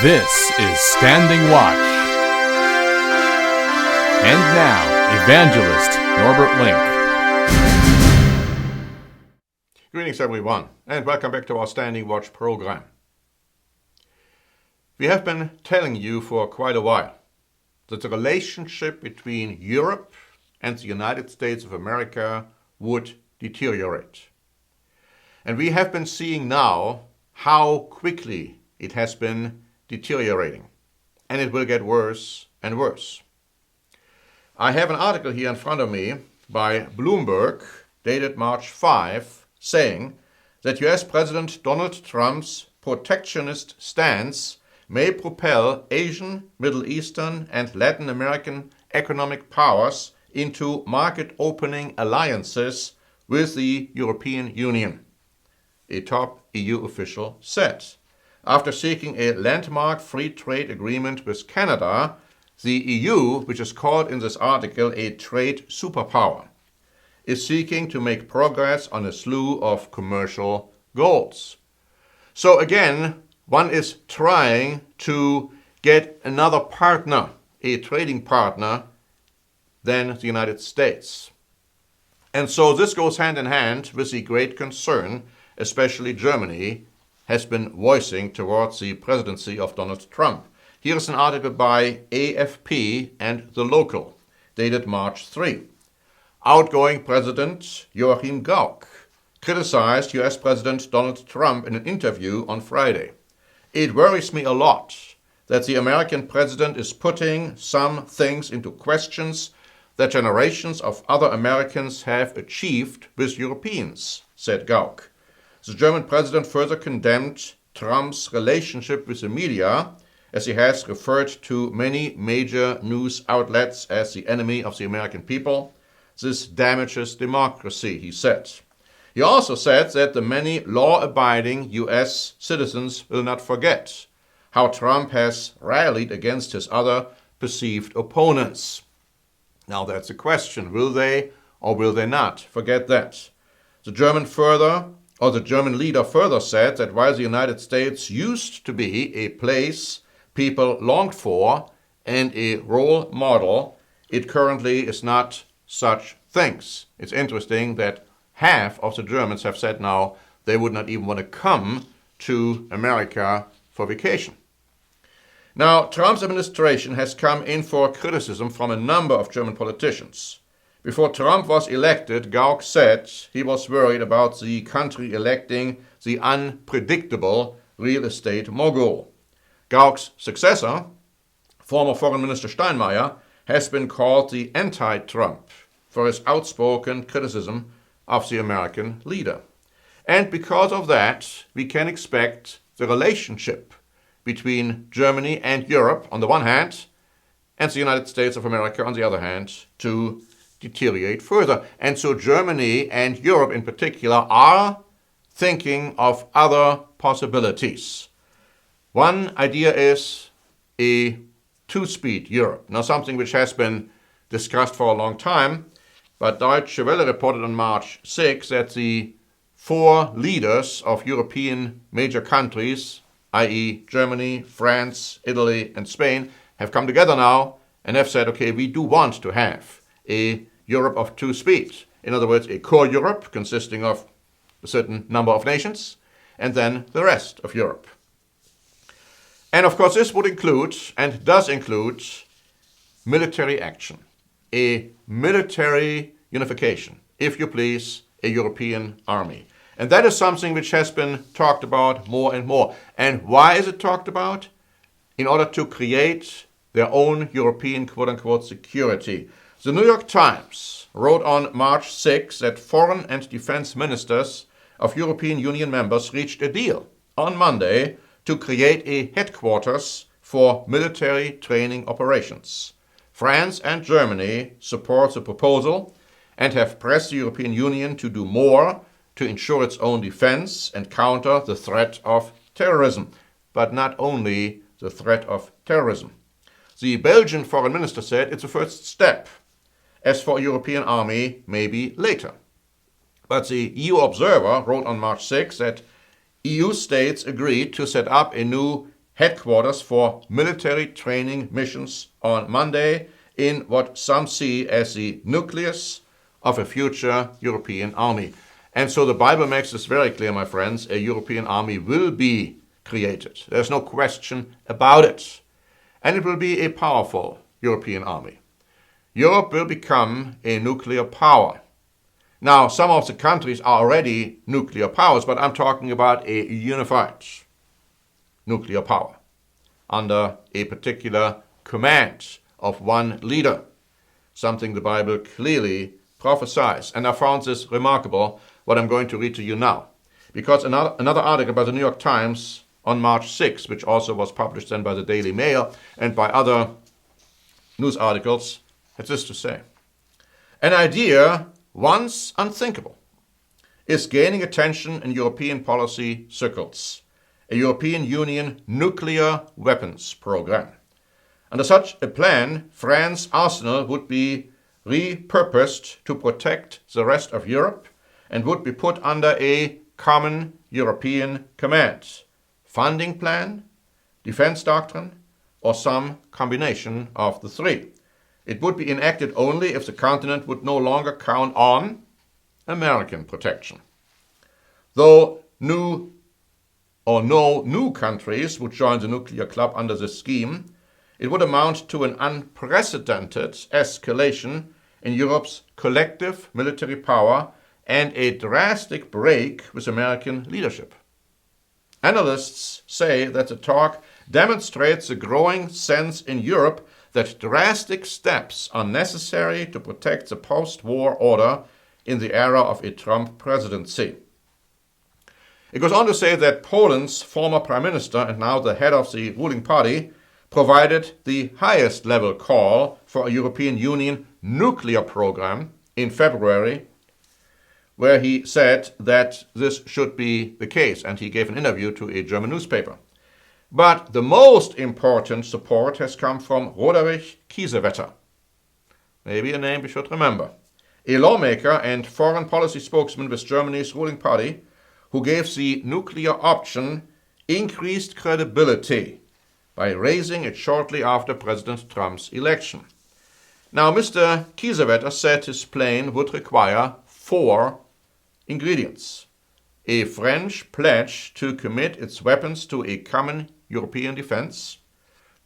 This is Standing Watch. And now, Evangelist Norbert Link. Greetings, everyone, and welcome back to our Standing Watch program. We have been telling you for quite a while that the relationship between Europe and the United States of America would deteriorate. And we have been seeing now how quickly it has been deteriorating, and it will get worse and worse. I have an article here in front of me by Bloomberg, dated March 5, saying that US President Donald Trump's protectionist stance may propel Asian, Middle Eastern, and Latin American economic powers into market-opening alliances with the European Union, a top EU official said. After seeking a landmark free trade agreement with Canada, the EU, which is called in this article a trade superpower, is seeking to make progress on a slew of commercial goals. So again, one is trying to get another partner, a trading partner, than the United States. And so this goes hand in hand with the great concern, especially Germany, has been voicing towards the presidency of Donald Trump. Here is an article by AFP and The Local, dated March 3. Outgoing President Joachim Gauck criticized US President Donald Trump in an interview on Friday. It worries me a lot that the American president is putting some things into questions that generations of other Americans have achieved with Europeans, said Gauck. The German president further condemned Trump's relationship with the media, as he has referred to many major news outlets as the enemy of the American people. This damages democracy, he said. He also said that the many law-abiding U.S. citizens will not forget how Trump has rallied against his other perceived opponents. Now that's a question. Will they or will they not forget that? The German leader further said that while the United States used to be a place people longed for and a role model, it currently is not such things. It's interesting that half of the Germans have said now they would not even want to come to America for vacation. Now, Trump's administration has come in for criticism from a number of German politicians. Before Trump was elected, Gauck said he was worried about the country electing the unpredictable real estate mogul. Gauck's successor, former Foreign Minister Steinmeier, has been called the anti-Trump for his outspoken criticism of the American leader. And because of that, we can expect the relationship between Germany and Europe on the one hand, and the United States of America on the other hand, to deteriorate further. And so Germany and Europe in particular are thinking of other possibilities. One idea is a two-speed Europe. Now something which has been discussed for a long time, but Deutsche Welle reported on March 6 that the four leaders of European major countries, i.e. Germany, France, Italy, and Spain, have come together now and have said, okay, we do want to have a Europe of two speeds. In other words, a core Europe consisting of a certain number of nations, and then the rest of Europe. And of course, this would include, and does include, military action. A military unification, if you please, a European army. And that is something which has been talked about more and more. And why is it talked about? In order to create their own European quote-unquote security. The New York Times wrote on March 6 that foreign and defense ministers of European Union members reached a deal on Monday to create a headquarters for military training operations. France and Germany support the proposal and have pressed the European Union to do more to ensure its own defense and counter the threat of terrorism, but not only the threat of terrorism. The Belgian foreign minister said it's a first step. As for a European army, maybe later. But the EU Observer wrote on March 6 that EU states agreed to set up a new headquarters for military training missions on Monday in what some see as the nucleus of a future European army. And so the Bible makes this very clear, my friends, a European army will be created. There's no question about it. And it will be a powerful European army. Europe will become a nuclear power. Now, some of the countries are already nuclear powers, but I'm talking about a unified nuclear power under a particular command of one leader, something the Bible clearly prophesies. And I found this remarkable, what I'm going to read to you now, because another article by the New York Times on March 6, which also was published then by the Daily Mail and by other news articles, had this to say. An idea once unthinkable is gaining attention in European policy circles, a European Union nuclear weapons program. Under such a plan, France's arsenal would be repurposed to protect the rest of Europe and would be put under a common European command, funding plan, defense doctrine, or some combination of the three. It would be enacted only if the continent would no longer count on American protection. Though no new countries would join the nuclear club under this scheme, it would amount to an unprecedented escalation in Europe's collective military power and a drastic break with American leadership. Analysts say that the talk demonstrates the growing sense in Europe that drastic steps are necessary to protect the post-war order in the era of a Trump presidency. It goes on to say that Poland's former prime minister and now the head of the ruling party provided the highest level call for a European Union nuclear program in February, where he said that this should be the case, and he gave an interview to a German newspaper. But the most important support has come from Roderich Kiesewetter, maybe a name we should remember, a lawmaker and foreign policy spokesman with Germany's ruling party, who gave the nuclear option increased credibility by raising it shortly after President Trump's election. Now, Mr. Kiesewetter said his plan would require 4 ingredients: a French pledge to commit its weapons to a common European defense,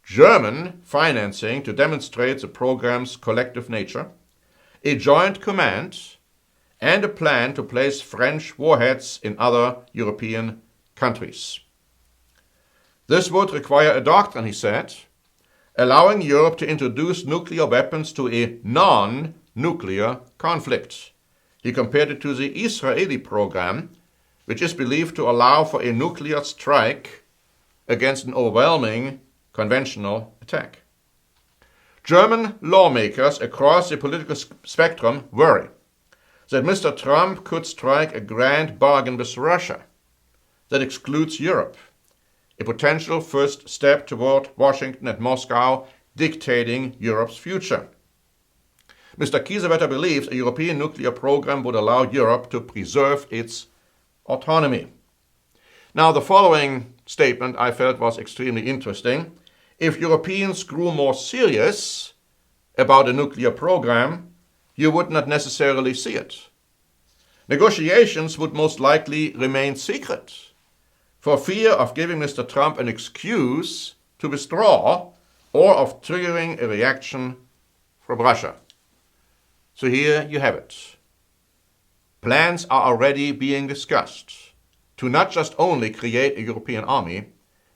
German financing to demonstrate the program's collective nature, a joint command, and a plan to place French warheads in other European countries. This would require a doctrine, he said, allowing Europe to introduce nuclear weapons to a non-nuclear conflict. He compared it to the Israeli program, which is believed to allow for a nuclear strike against an overwhelming conventional attack. German lawmakers across the political spectrum worry that Mr. Trump could strike a grand bargain with Russia that excludes Europe, a potential first step toward Washington and Moscow dictating Europe's future. Mr. Kiesewetter believes a European nuclear program would allow Europe to preserve its autonomy. Now, the following statement I felt was extremely interesting. If Europeans grew more serious about a nuclear program, you would not necessarily see it. Negotiations would most likely remain secret, for fear of giving Mr. Trump an excuse to withdraw or of triggering a reaction from Russia. So here you have it. Plans are already being discussed to not just only create a European army,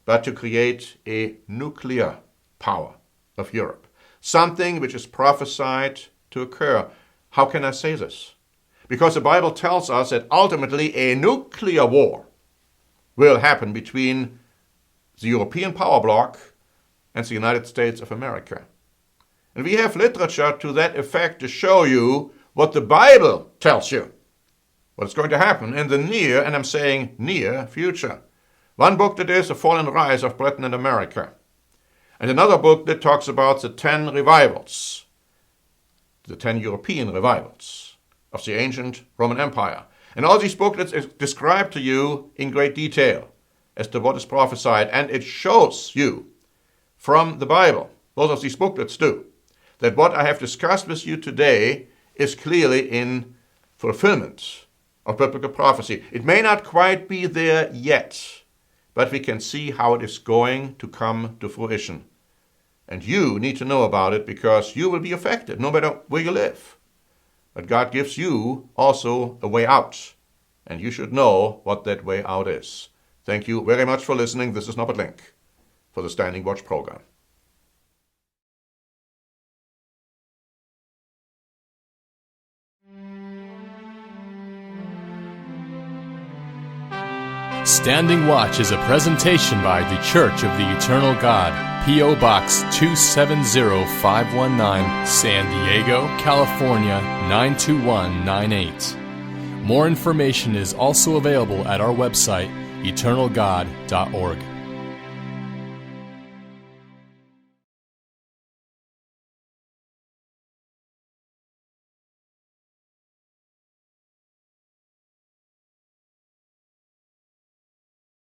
but to create a nuclear power of Europe, something which is prophesied to occur. How can I say this? Because the Bible tells us that ultimately a nuclear war will happen between the European power bloc and the United States of America. And we have literature to that effect to show you what the Bible tells you, what's going to happen in the near, and I'm saying near, future. One book that is The Fall and Rise of Britain and America, and another book that talks about the 10 revivals, the 10 European revivals of the ancient Roman Empire. And all these booklets describe to you in great detail as to what is prophesied, and it shows you from the Bible, both of these booklets do, that what I have discussed with you today is clearly in fulfillment of biblical prophecy. It may not quite be there yet, but we can see how it is going to come to fruition. And you need to know about it because you will be affected no matter where you live. But God gives you also a way out, and you should know what that way out is. Thank you very much for listening. This is Norbert Link for the Standing Watch program. Standing Watch is a presentation by The Church of the Eternal God, P.O. Box 270519, San Diego, California 92198. More information is also available at our website, eternalgod.org.